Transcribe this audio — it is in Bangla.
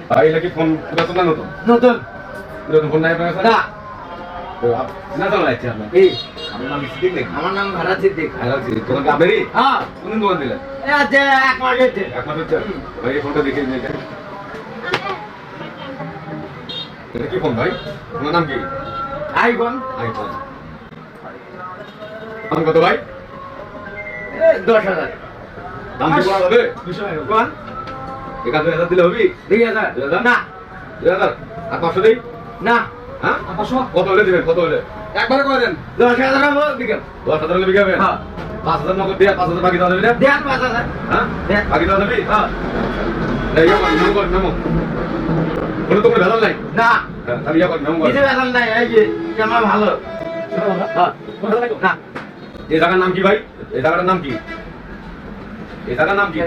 ভাই এটা কি ফোন পুরাতন না নতুন? নতুন। নতুন ফোন নাই আপনার কাছে? না। তো না তো লাগছে আপনার। এই আপনার নাম সিদ্দিক নাকি? আমার নাম ভারত সিদ্দিক। হ্যালো সিদ্দিক, দোকান কি আপনারই? হ্যাঁ, কোন দোকান দিলেন? এই আছে এক মাস হয়েছে। এক মাস হচ্ছে? ভাই এই ফোনটা দেখে নিন এটা। এটা কি ফোন ভাই? আপনার নাম কি? IPhone iPhone. দাম কত ভাই? 10,000। দাম কি করা যাবে? কোন? 1,000 দিলে হবে? 2,000। 2,000? না 2,000? আর 500 দেই? না, হ্যাঁ? কত হলে দিবেন? কত হলে? একবারে করে দেন। 10,000 হবো বিকেল। 10,000 হলে বিকাবেন? হ্যাঁ। 5,000 নগদ দিয়ে 5,000 বাকি দেওয়া যাবে না? দেন 5,000। হ্যাঁ? দেন। বাকি দেওয়া যাবে? হ্যাঁ। এই ইয়া করেন, মেমো করেন, মেমো। কোনো তো কোনো ভেজাল নাই? না, হ্যাঁ, তাহলে ইয়া করেন, মেমো করেন। কিছু বেতন নাই, এই যে ক্যামেরা ভালো। হ্যাঁ। না, এই জায়গার নাম কি ভাই? এই জায়গাটার নাম কি? এই জায়গার নাম কি?